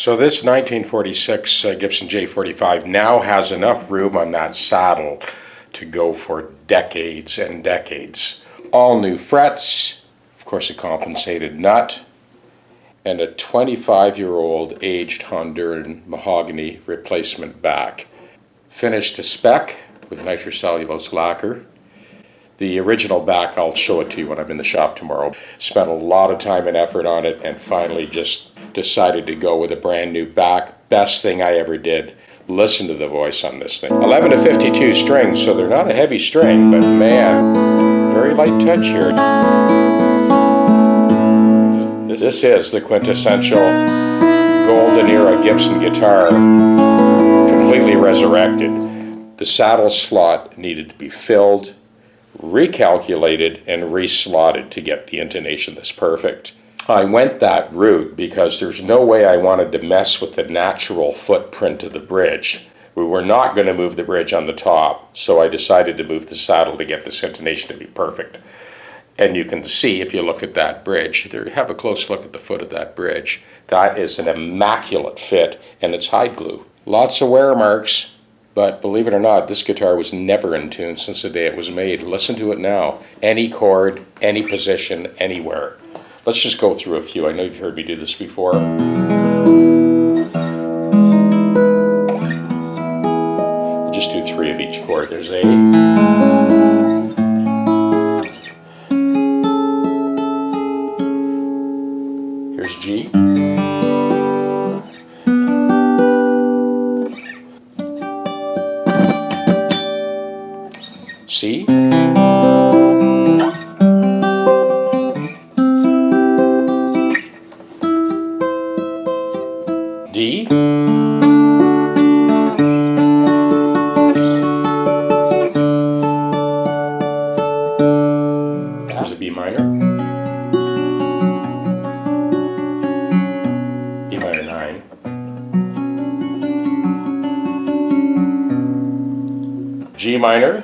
So this 1946 Gibson J-45 now has enough room on that saddle to go for decades and decades. All new frets, of course a compensated nut, and a 25-year-old aged Honduran mahogany replacement back. Finished to spec with nitrocellulose lacquer. The original back, I'll show it to you when I'm in the shop tomorrow. Spent a lot of time and effort on it and finally just decided to go with a brand new back. Best thing I ever did. Listen to the voice on this thing. 11 to 52 strings, so they're not a heavy string, but man, very light touch here. This is the quintessential golden era Gibson guitar, completely resurrected. The saddle slot needed to be filled, recalculated, and reslotted to get the intonation that's perfect. I went that route because there's no way I wanted to mess with the natural footprint of the bridge. We were not going to move the bridge on the top, so I decided to move the saddle to get this intonation to be perfect. And you can see, if you look at that bridge, there, have a close look at the foot of that bridge. That is an immaculate fit, and it's hide glue. Lots of wear marks, but believe it or not, this guitar was never in tune since the day it was made. Listen to it now. Any chord, any position, anywhere. Let's just go through a few. I know you've heard me do this before. We'll just do 3 of each chord. There's A. Here's G. C. D. There's a B minor. B minor 9. G minor.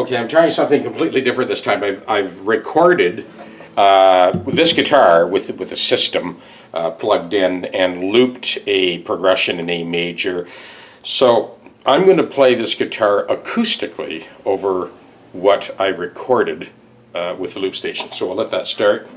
Okay, I'm trying something completely different this time. I've recorded this guitar with a system plugged in and looped a progression in A major. So I'm going to play this guitar acoustically over what I recorded with the loop station. So we'll let that start.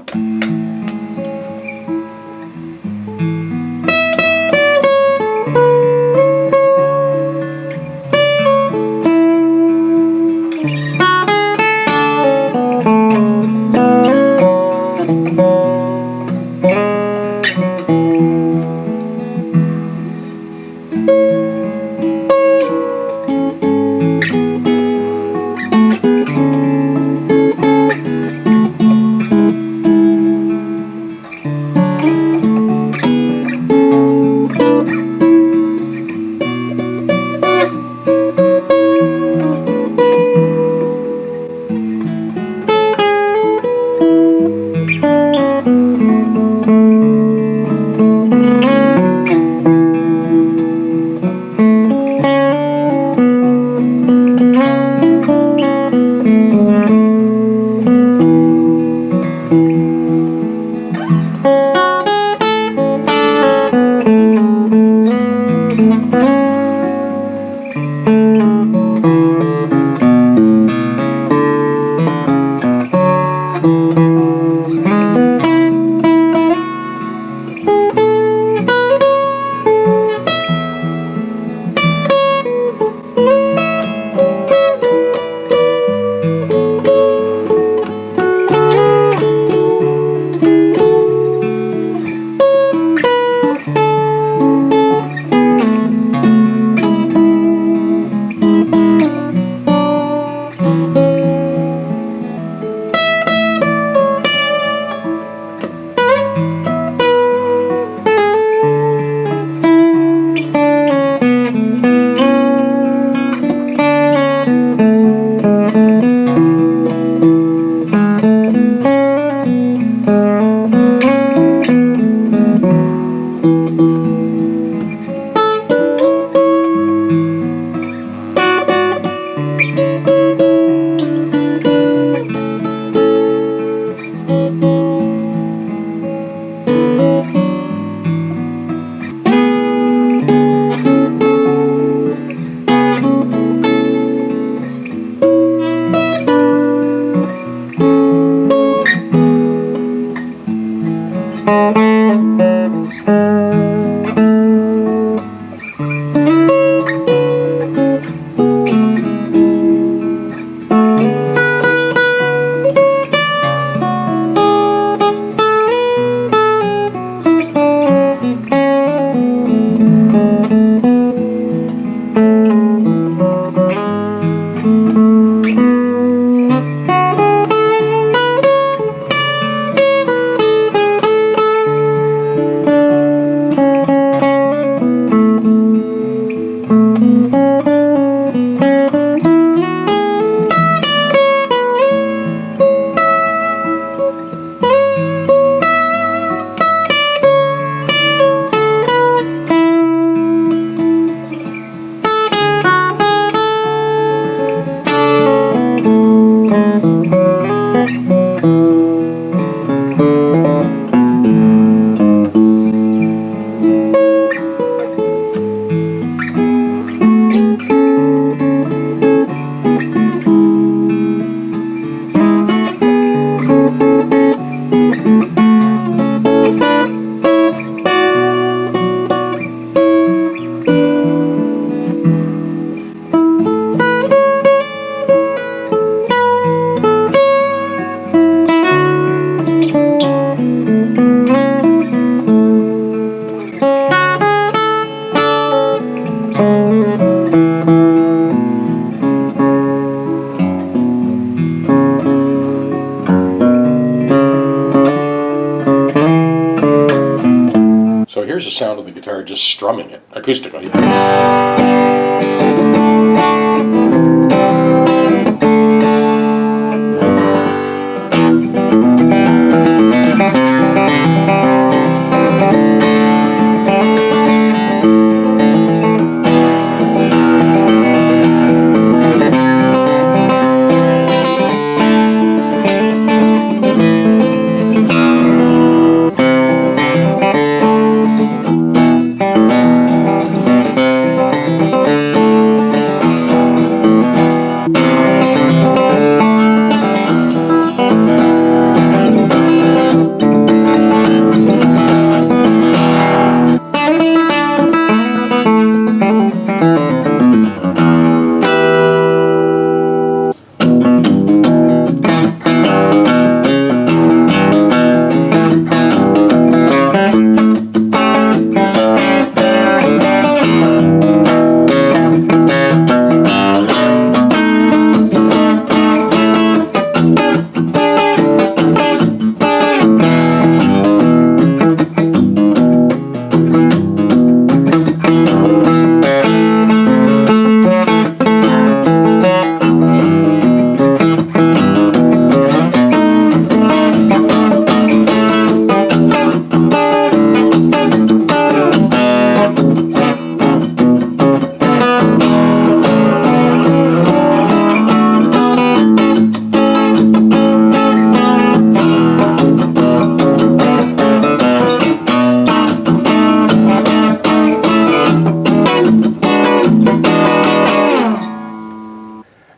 here's the sound of the guitar just strumming it acoustically.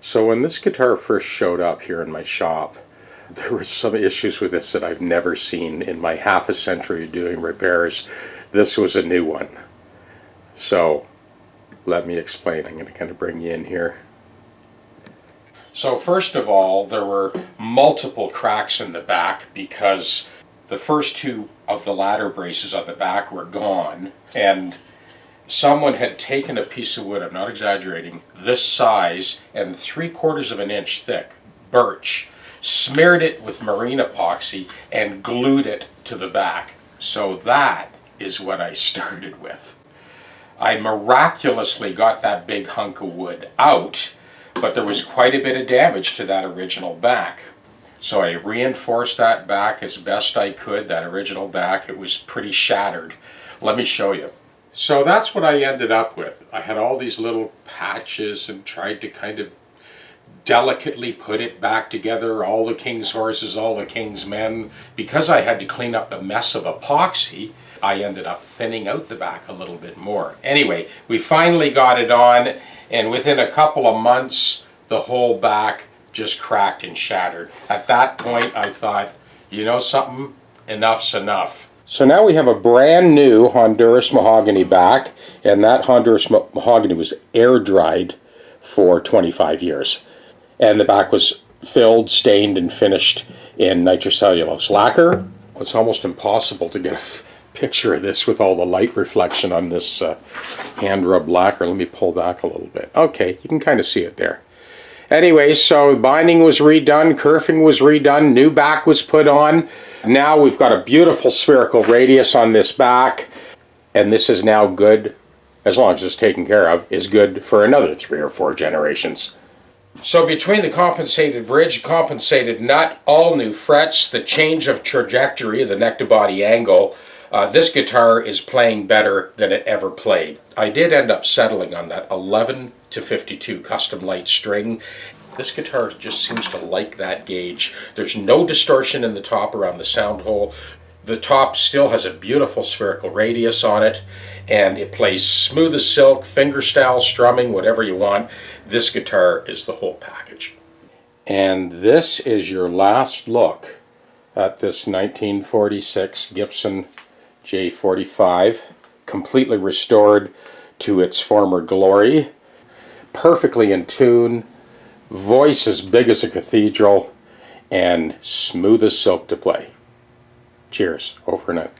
So when this guitar first showed up here in my shop, there were some issues with this that I've never seen in my half a century of doing repairs. This was a new one. So let me explain. I'm going to kind of bring you in here. So first of all, there were multiple cracks in the back because the first two of the ladder braces on the back were gone, and someone had taken a piece of wood, I'm not exaggerating, this size and 3/4 of an inch thick, birch, smeared it with marine epoxy and glued it to the back. So that is what I started with. I miraculously got that big hunk of wood out, but there was quite a bit of damage to that original back. So I reinforced that back as best I could, that original back. It was pretty shattered. Let me show you. So that's what I ended up with. I had all these little patches and tried to kind of delicately put it back together, all the king's horses, all the king's men. Because I had to clean up the mess of epoxy, I ended up thinning out the back a little bit more. Anyway, we finally got it on, and within a couple of months, the whole back just cracked and shattered. At that point, I thought, you know something? Enough's enough. So now we have a brand new Honduras mahogany back, and that Honduras mahogany was air dried for 25 years. And the back was filled, stained, and finished in nitrocellulose lacquer. It's almost impossible to get a picture of this with all the light reflection on this hand rubbed lacquer. Let me pull back a little bit. Okay, you can kind of see it there. Anyway, so binding was redone, kerfing was redone, new back was put on. Now we've got a beautiful spherical radius on this back, and this is now good, as long as it's taken care of, is good for another 3 or 4 generations. So between the compensated bridge, compensated nut, all new frets, the change of trajectory, the neck to body angle, this guitar is playing better than it ever played. I did end up settling on that 11 to 52 custom light string. This guitar just seems to like that gauge. There's no distortion in the top around the sound hole. The top still has a beautiful spherical radius on it, and it plays smooth as silk, fingerstyle, strumming, whatever you want. This guitar is the whole package. And this is your last look at this 1946 Gibson J-45, completely restored to its former glory, perfectly in tune, voice as big as a cathedral, and smooth as silk to play. Cheers. Over and out.